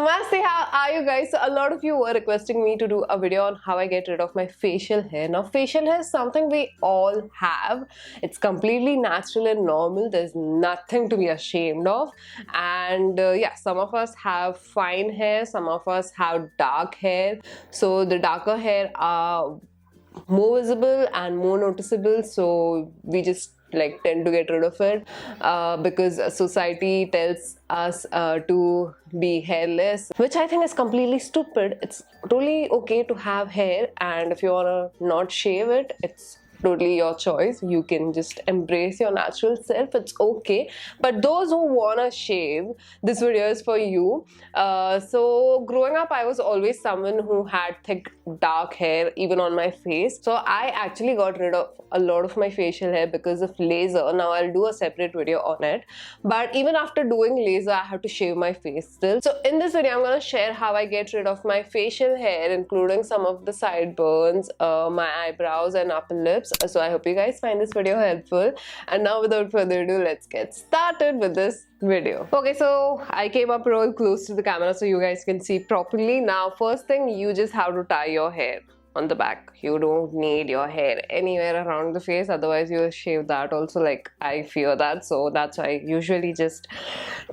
Namaste, how are you guys? So a lot of you were requesting me to do a video on how I get rid of my facial hair. Now facial hair is something we all have. It's completely natural and normal. There's nothing to be ashamed of. And yeah, some of us have fine hair, some of us have dark hair. So the darker hair are more visible and more noticeable, so we just like tend to get rid of it because society tells us to be hairless, which I think is completely stupid. It's totally okay to have hair, and if you wanna not shave it, it's totally your choice. You can just embrace your natural self, it's okay. But those who wanna shave, this video is for you. So growing up, I was always someone who had thick dark hair even on my face, so I actually got rid of a lot of my facial hair because of laser. Now I'll do a separate video on it, but even after doing laser, I have to shave my face still. So in this video, I'm gonna share how I get rid of my facial hair, including some of the sideburns, my eyebrows and upper lips. So I hope you guys find this video helpful. And now without further ado, let's get started with this video. Okay, so I came up real close to the camera so you guys can see properly. Now first thing, you just have to tie your hair on the back. You don't need your hair anywhere around the face, otherwise you'll shave that also. Like, I fear that, so that's why I usually just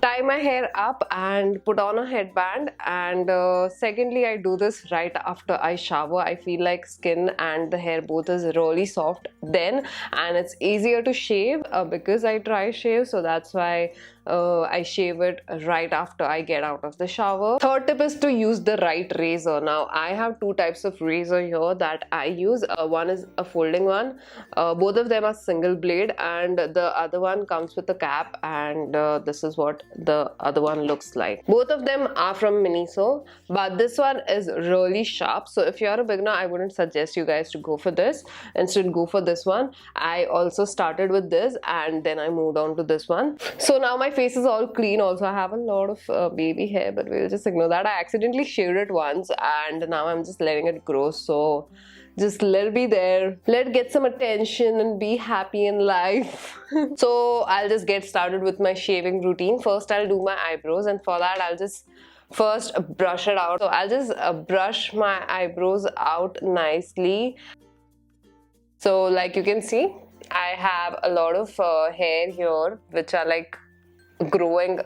tie my hair up and put on a headband. And secondly, I do this right after I shower. I feel like skin and the hair both is really soft then, and it's easier to shave because I dry shave, so that's why I shave it right after I get out of the shower. Third tip is to use the right razor. Now I have two types of razor here that I use. One is a folding one. Both of them are single blade, and the other one comes with a cap, and this is what the other one looks like. Both of them are from Miniso, but this one is really sharp. So if you're a beginner, I wouldn't suggest you guys to go for this. Instead, go for this one. I also started with this and then I moved on to this one. So now my face is all clean. Also, I have a lot of baby hair, but we'll just ignore that. I accidentally shaved it once and now I'm just letting it grow, so just let it be there, let it get some attention and be happy in life. So I'll just get started with my shaving routine. First I'll do my eyebrows, and for that I'll just first brush it out. So I'll just brush my eyebrows out nicely. So like you can see, I have a lot of hair here which are like growing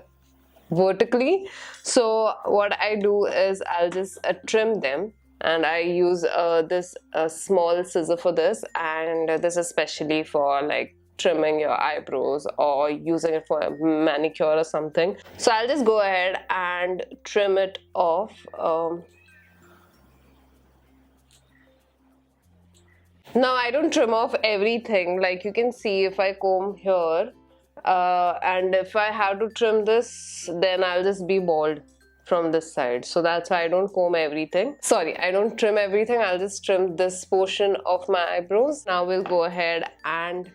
vertically. So what I do is I'll just trim them, and I use this small scissor for this, and this is especially for like trimming your eyebrows or using it for a manicure or something. So I'll just go ahead and trim it off. Now I don't trim off everything. Like you can see, if I comb here and if I have to trim this, then I'll just be bald from this side. So that's why I don't comb everything. Sorry, I don't trim everything. I'll just trim this portion of my eyebrows. Now we'll go ahead and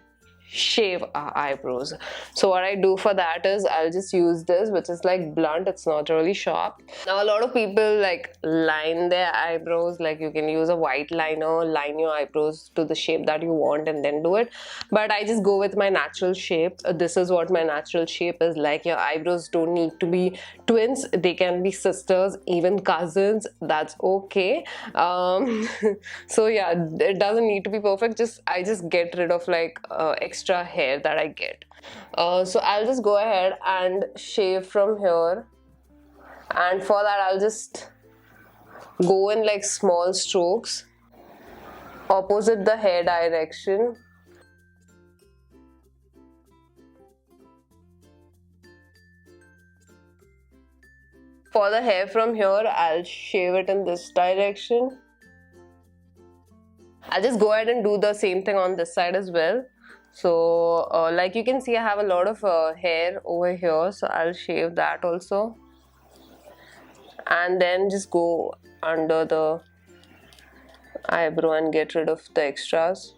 shave our eyebrows. So what I do for that is I'll just use this, which is like blunt, it's not really sharp. Now a lot of people like line their eyebrows. Like you can use a white liner, line your eyebrows to the shape that you want and then do it, but I just go with my natural shape. This is what my natural shape is like. Your eyebrows don't need to be twins, they can be sisters, even cousins, that's okay. So yeah, it doesn't need to be perfect. I just get rid of like extra hair that I get. So I'll just go ahead and shave from here, and for that I'll just go in like small strokes opposite the hair direction. For the hair from here, I'll shave it in this direction. I'll just go ahead and do the same thing on this side as well. So like you can see, I have a lot of hair over here, so I'll shave that also, and then just go under the eyebrow and get rid of the extras.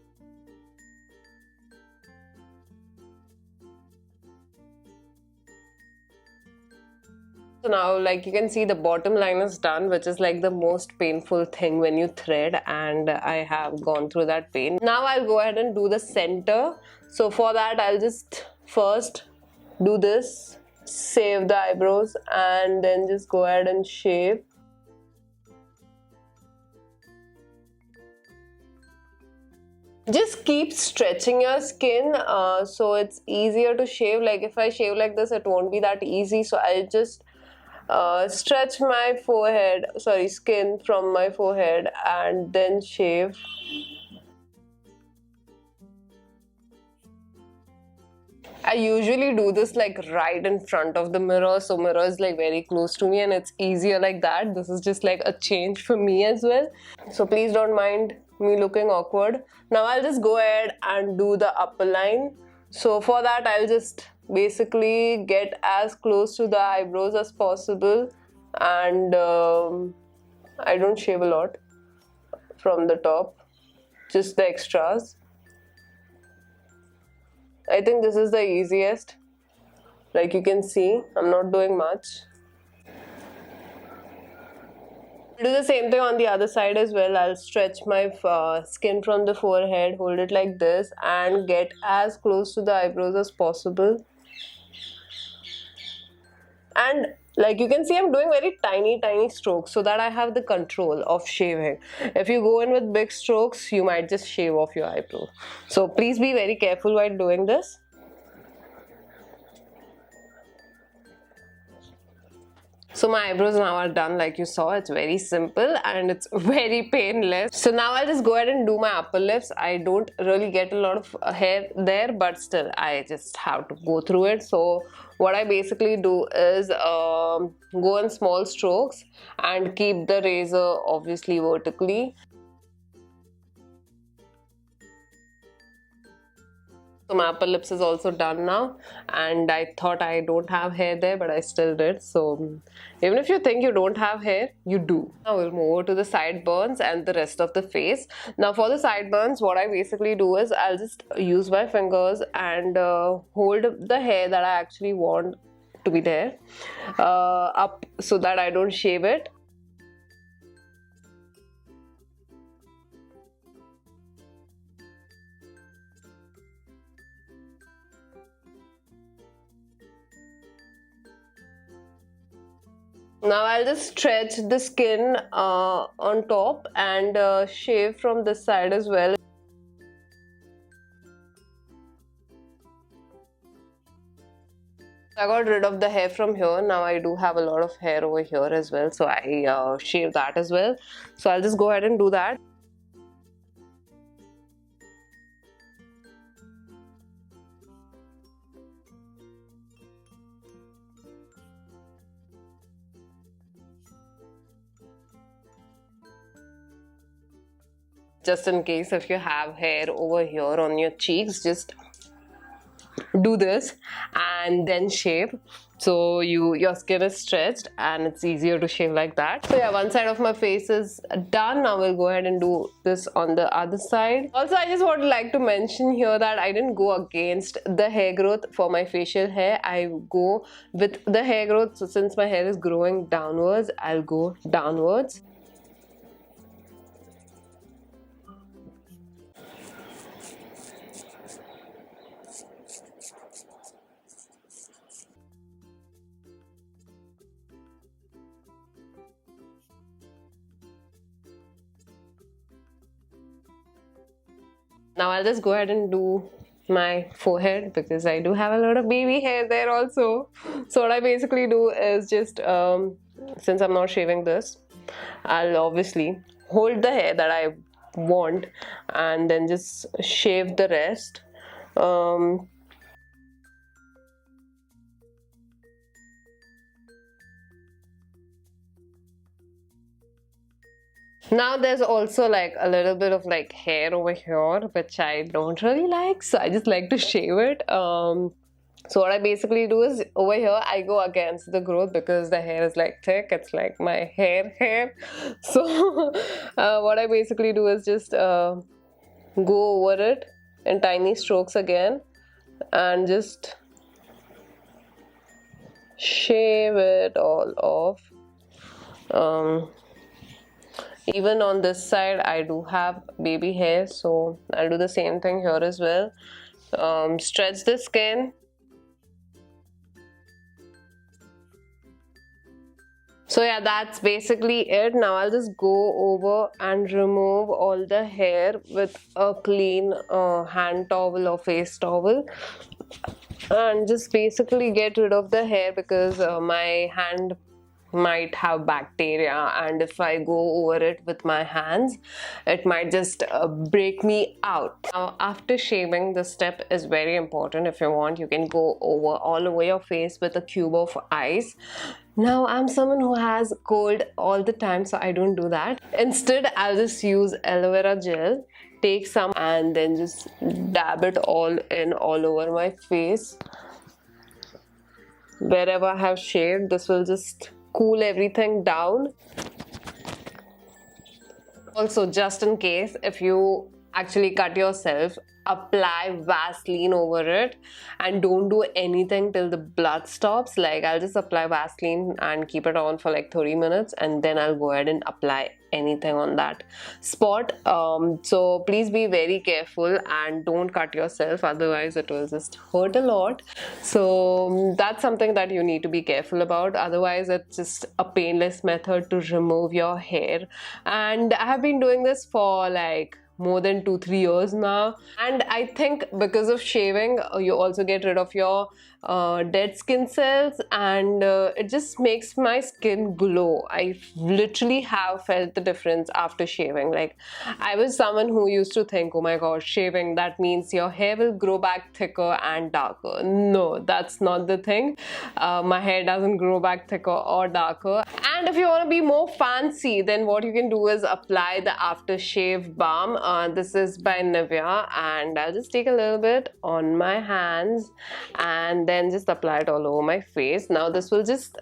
So now like you can see, the bottom line is done, which is like the most painful thing when you thread, and I have gone through that pain. Now I'll go ahead and do the center. So for that I'll just first do this save the eyebrows and then just go ahead and shave. Just keep stretching your skin so it's easier to shave. Like if I shave like this, it won't be that easy, so I'll just stretch my skin from my forehead and then shave. I usually do this like right in front of the mirror, so mirror is like very close to me and it's easier like that. This is just like a change for me as well, so please don't mind me looking awkward. Now I'll just go ahead and do the upper line. So for that, I'll just basically get as close to the eyebrows as possible, and I don't shave a lot from the top, just the extras. I think this is the easiest. Like you can see, I'm not doing much. Do the same thing on the other side as well. I'll stretch my skin from the forehead, hold it like this, and get as close to the eyebrows as possible. And like you can see, I'm doing very tiny strokes so that I have the control of shaving. If you go in with big strokes, you might just shave off your eyebrow. So please be very careful while doing this. So my eyebrows now are done. Like you saw, it's very simple and it's very painless. So now I'll just go ahead and do my upper lips. I don't really get a lot of hair there, but still I just have to go through it. So what I basically do is go in small strokes and keep the razor obviously vertically. So my upper lips is also done now, and I thought I don't have hair there, but I still did. So even if you think you don't have hair, you do. Now we'll move over to the sideburns and the rest of the face. Now for the sideburns, what I basically do is I'll just use my fingers and hold the hair that I actually want to be there up so that I don't shave it. Now I'll just stretch the skin on top and shave from this side as well. I got rid of the hair from here. Now I do have a lot of hair over here as well, so I shave that as well. So I'll just go ahead and do that. Just in case if you have hair over here on your cheeks, just do this and then shave, so your skin is stretched and it's easier to shave like that. So yeah, one side of my face is done. Now we'll go ahead and do this on the other side. Also, I just would like to mention here that I didn't go against the hair growth for my facial hair. I go with the hair growth. So since my hair is growing downwards, I'll go downwards. Now I'll just go ahead and do my forehead because I do have a lot of baby hair there also. So what I basically do is just, since I'm not shaving this, I'll obviously hold the hair that I want and then just shave the rest. Now there's also like a little bit of like hair over here, which I don't really like, so I just like to shave it. So what I basically do is over here I go against the growth because the hair is like thick. It's like my hair. So what I basically do is just go over it in tiny strokes again and just shave it all off. Even on this side I do have baby hair, so I'll do the same thing here as well. Stretch the skin. So yeah, that's basically it. Now I'll just go over and remove all the hair with a clean hand towel or face towel, and just basically get rid of the hair because my hand might have bacteria, and if I go over it with my hands, it might just break me out. Now after shaving, this step is very important. If you want, you can go over all over your face with a cube of ice. Now I'm someone who has cold all the time, so I don't do that. Instead, I'll just use aloe vera gel, take some and then just dab it all over my face. Wherever I have shaved, this will just cool everything down. Also, just in case if you actually cut yourself, apply Vaseline over it and don't do anything till the blood stops. Like, I'll just apply Vaseline and keep it on for like 30 minutes, and then I'll go ahead and apply anything on that spot. So please be very careful and don't cut yourself, otherwise it will just hurt a lot. So that's something that you need to be careful about. Otherwise, it's just a painless method to remove your hair, and I have been doing this for like more than 2-3 years now, and I think because of shaving you also get rid of your dead skin cells, and it just makes my skin glow. I literally have felt the difference after shaving. Like, I was someone who used to think, oh my god, shaving, that means your hair will grow back thicker and darker. No, that's not the thing. My hair doesn't grow back thicker or darker. And if you want to be more fancy, then what you can do is apply the aftershave balm. This is by Nivea, and I'll just take a little bit on my hands and then just apply it all over my face. Now this will just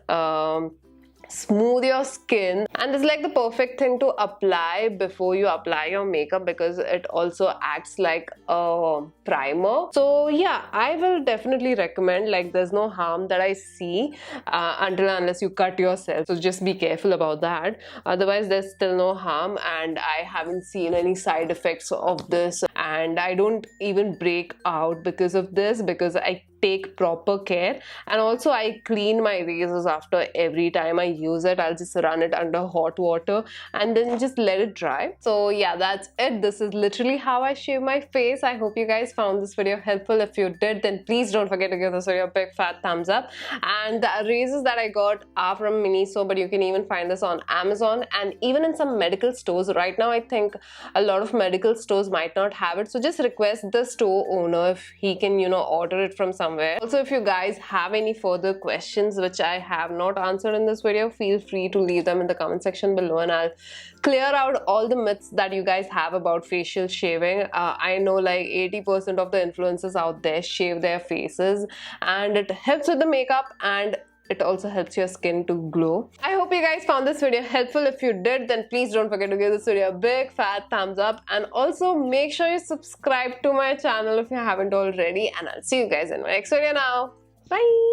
smooth your skin, and it's like the perfect thing to apply before you apply your makeup because it also acts like a primer. So yeah, I will definitely recommend. Like, there's no harm that I see until unless you cut yourself, so just be careful about that. Otherwise, there's still no harm, and I haven't seen any side effects of this, and I don't even break out because of this, because I take proper care. And also, I clean my razors after every time I use it. I'll just run it under hot water and then just let it dry. So yeah, that's it. This is literally how I shave my face. I hope you guys found this video helpful. If you did, then please don't forget to give this video a big fat thumbs up. And the razors that I got are from Miniso, but you can even find this on Amazon and even in some medical stores. Right now, I think a lot of medical stores might not have it, so just request the store owner if he can, you know, order it from somewhere. Also, if you guys have any further questions which I have not answered in this video, feel free to leave them in the comment section below, and I'll clear out all the myths that you guys have about facial shaving. I know like 80% of the influencers out there shave their faces, and it helps with the makeup, and it also helps your skin to glow. I hope you guys found this video helpful. If you did, then please don't forget to give this video a big fat thumbs up, and also make sure you subscribe to my channel if you haven't already, and I'll see you guys in my next video now. Bye!